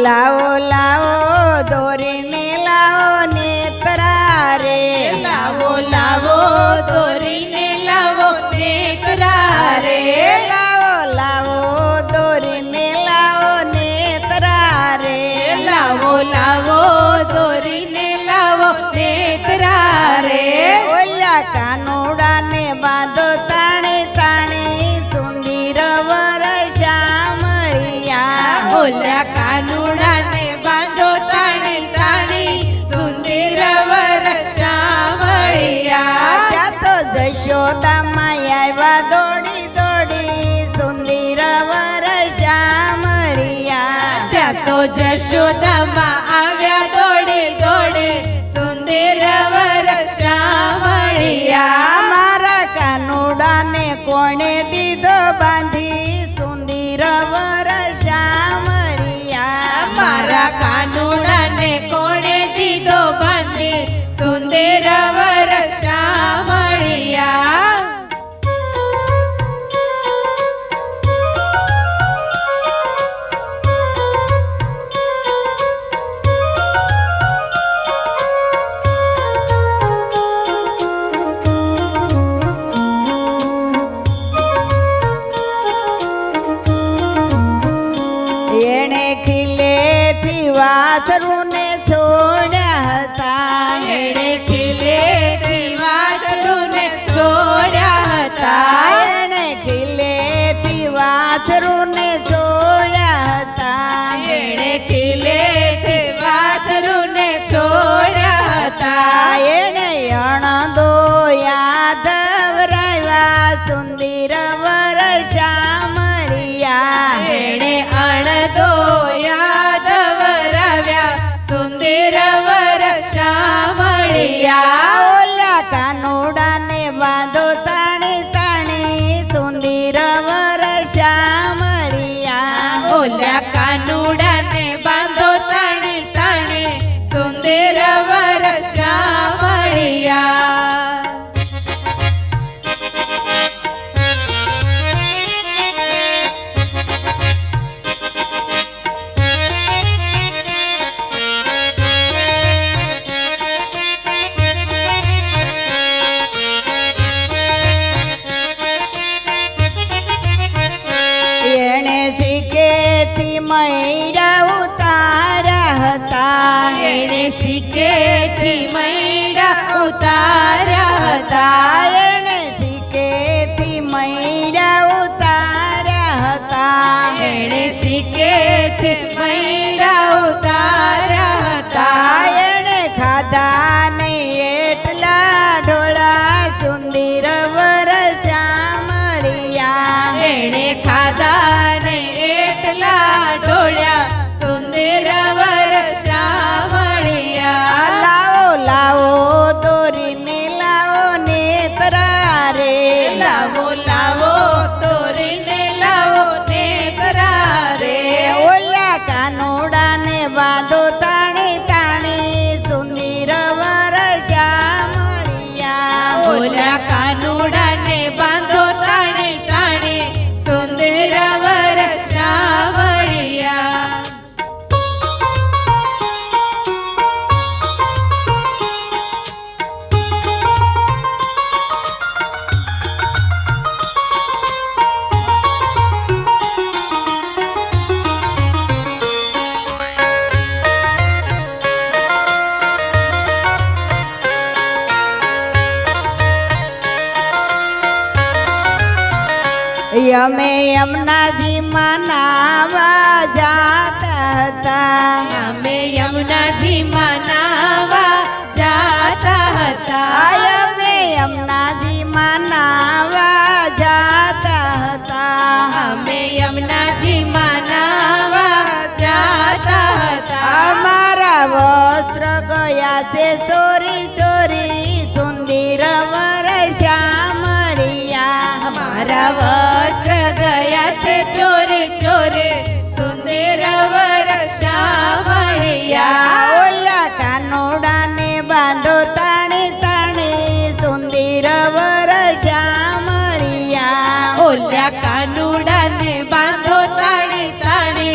લાવો લાવો દોરીને લાવો નેત્રા રે, લાવો લાવો દોરીને લાવો નેત્રા રે, લાવો લાવો દોરીને લાવો નેત્રા રે, લાવો લાવો દોરીને લાવો નેત્રા રે, ઓલા કાનુડાને બાંધો તાણે તાણે સુંદર વરસામળિયા, ઓલા કાનુડાને બાંધો તાણી તાણી સુંદર વરસામળિયા, ત્યાં તો જશોદામાં આવ્યા દોડી દોડી સુંદર વરસામળિયા, ત્યાં તો જશોદામાં આવ્યા દોડે દોડે સુંદર વરસામળિયા, મારા કાનુડાને કોણે દીધો બાંધી સુંદર વરસામળિયા, મારા કાનુડાને કોણે દીધો બાંધી સુંદર વરસામળિયા, એણે ખીલેથી વાસરુને છોડ્યા હતા, એણે ખીલેથી વાછરુને છોડ્યા હતા, એણે ખીલેથી વાસરુને છોડ્યા હતા, એણે ખીલેથી વાછરુને છોડ્યા હતા, એણે અણદો યાદવ રાવ્યા સુંદર વરસામળિયા, એણે અણદો યાદવ રાવ્યા સુંદર વરસામળિયા, ઓલા કાનુડાને બાંધો તાણી તાણી સુંદર વરસામળિયા, ઓલા કાનુડાને બાંધો તાણે તાણે સુંદર વરસામળિયા, એણે શીખેથી મૈડા ઉતાર્યા હતા, એણે શીકેથી મૈડા ઉતાર્યા હતા, એણે શીખેથી મૈડા ઉતાર્યા હતા, એણે શીકેથી મૈડા ઉતાર્યા હતા, એણે ખાધા નહીં એટલા ઢોળા સુંદર વરસામળિયા, એણે ખાધા ને એટલા ઢોળ્યા સુંદર વરસામળિયા, લાવો લાવો દોરીને લાવો નેત્રા રે, લાવો લાવો દોરીને લાવો નેત્રા રે, ઓલા કાનુડાને બાંધો તાણી તાણી સુંદર વરસામળિયા, ઓલા કાનુડાને બાંધો તાણે તાણે સુંદર વરસામળિયા, અમે યમુનાજીમાં નાવા જાતા હતા, અમે યમુનાજીમાં નાવા જાતા હતા, અમે યમુનાજીમાં નાવા જાતા હતા, અમે યમુનાજીમાં નાવા જાતા હતા, અમારા વસ્ત્ર ગયા છે ચોરી ચોરી સુંદર વરસામળિયા, મારા વસ્ત્ર ગયા છે ચોરે ચોરે સુંદર વરસામળિયા, ઓલા કાનુડાને બાંધો બાંધો તાણી તાણી સુંદર વર શ્યામળિયા ઓલ્યા કાનુડાને બાંધો તાણે તાણે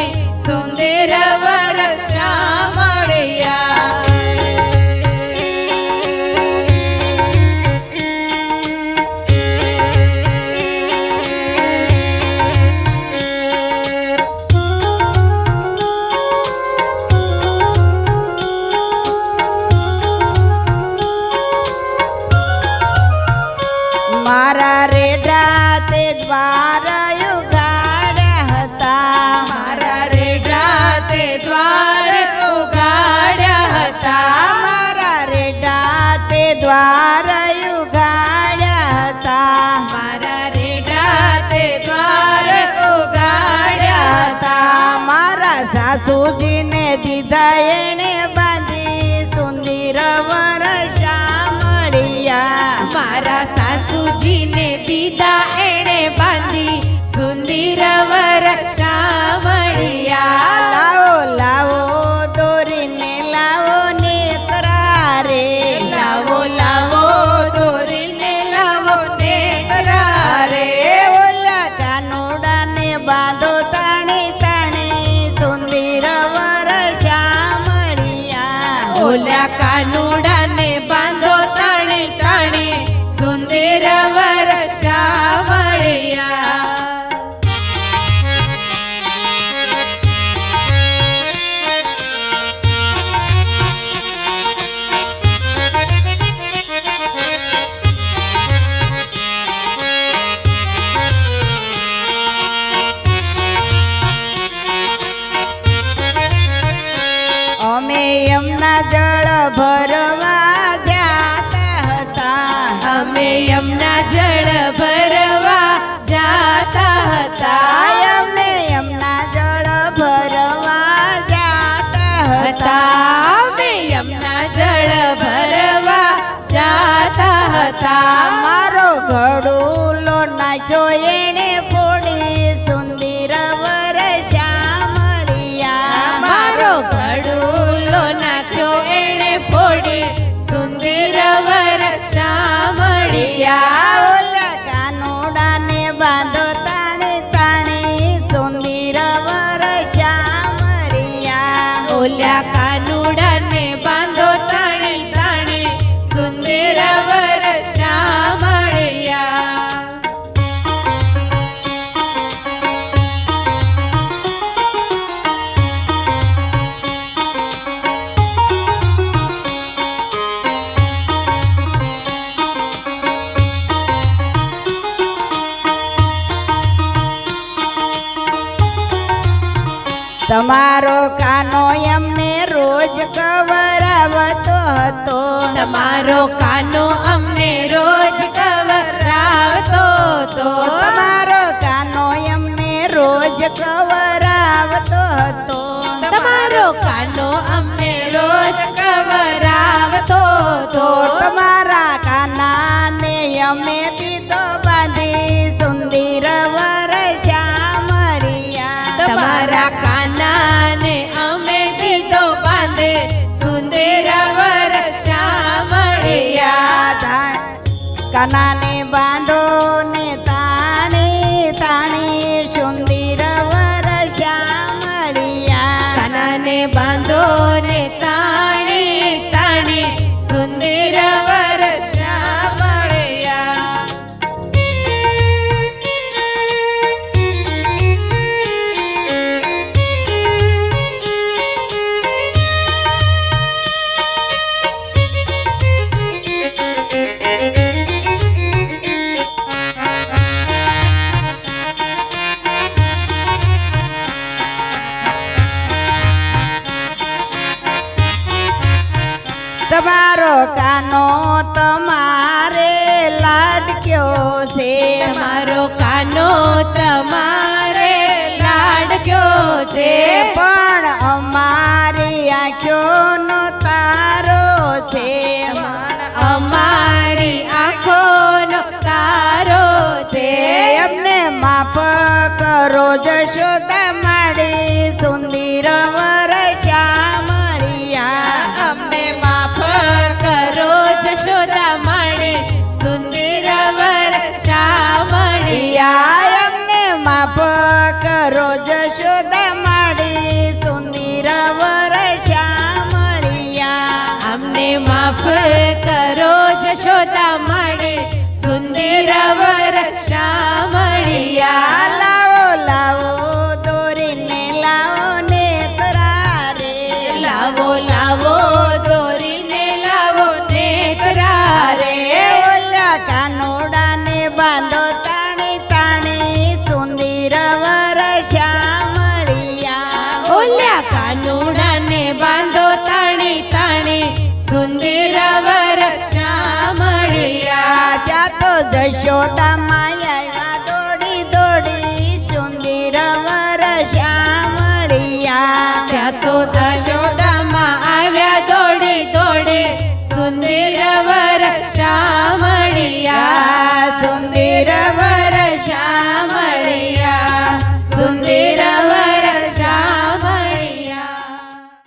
સુંદર વર શ્યામળિયા મારા રેડા તે દ્વાર ઉગાડ્યા હતા મારા રેડા તે દ્વાર ઉગાડ્યા હતા મારા રેડા તે દ્વાર ઉગાડ્યા હતા મારા રેડા તે દ્વાર ઉગાડ્યા હતા મારા સાસુજીને દીધા એણે બાંધી સુંદર વર શ્યામળિયા મારા સાસુજીને દીધા એણે બાંધી સુંદર વર શ્યામળિયા લાવો લાવો દોરીને લાવો નેત્રા રે લાવો લાવો દોરીને લાવો નેત્રા રે ઓલા કાનુડાને બાંધો તાણી તાણી સુંદર વર શ્યામળિયા ઓલા કાનુડાને બાંધો તાણે તાણે સુંદર વર શ્યામળિયા અમે યમુના જળ ભરવા જાતા હતા અમે યમુના જળ ભરવા જાતા હતા અમે યમુના જળ ભરવા જાતા હતા અમે યમુના જળ ભરવા જાતા હતા મારો ઘડુલો નાખ્યો એણે ફોડી સુંદર વર શ્યામળિયા મારો ઘડુલો નાખ્યો એણે ફોડી સુંદર વર શ્યામળિયા ઓલા કાનુડાને બાંધો તાણે તાણે સુંદર વર શ્યામળિયા ઓલ્યા કાનુડાને બાંધો તાણે તાણે સુંદર વર શ્યામળિયા તમારો કાનો એમને રોજ કવરાવતો હતો તમારો કાનો અમને રોજ કવરાવતો તો તમારો કાનો એમને રોજ કવરાવતો હતો તમારો કાનો અમને રોજ કવરાવતો તો તમારા કાનાને અમે દીધો બાંધી સુંદર વર શ્યામળિયા તમારા કાનાને અમે દીધો બાંધે સુંદર વર શ્યામળિયા કાનાને બાંધો ને તાણી તાણી સુંદર વર શ્યામળિયા કાનાને બાંધો ને તાણી તાણી સુંદર વર શ્યામળિયા તમારો કાનો તમારે લાડક્યો છે તમારો કાનો તમારે લાડક્યો છે પણ અમારી આંખોનો તારો છે અમારી આંખોનો તારો છે અમને માફ કરો જશોદા માડી સુંદર વર શ્યામળિયા અમને માફ કરો જશોદા માડી સુંદર વર શામળિયા અમને માફ કરો જશોદા માડી સુંદર વર શ્યામળિયા અમને માફ કરો જશોદા માડી સુંદર વર શામળિયા લાવો લાવો દોરીને લાવો નેત્રા રે લાવો લાવો દોરીને લાવો નેત્રા રે ઓલા કાનોડાને બાંધો તાણી તાણી સુંદર વર શ્યામળિયા ઓલ્યા કાનુડાને બાંધો તાણી તાણી સુંદર વર શામળિયા ત્યાં તો જશોદા માયા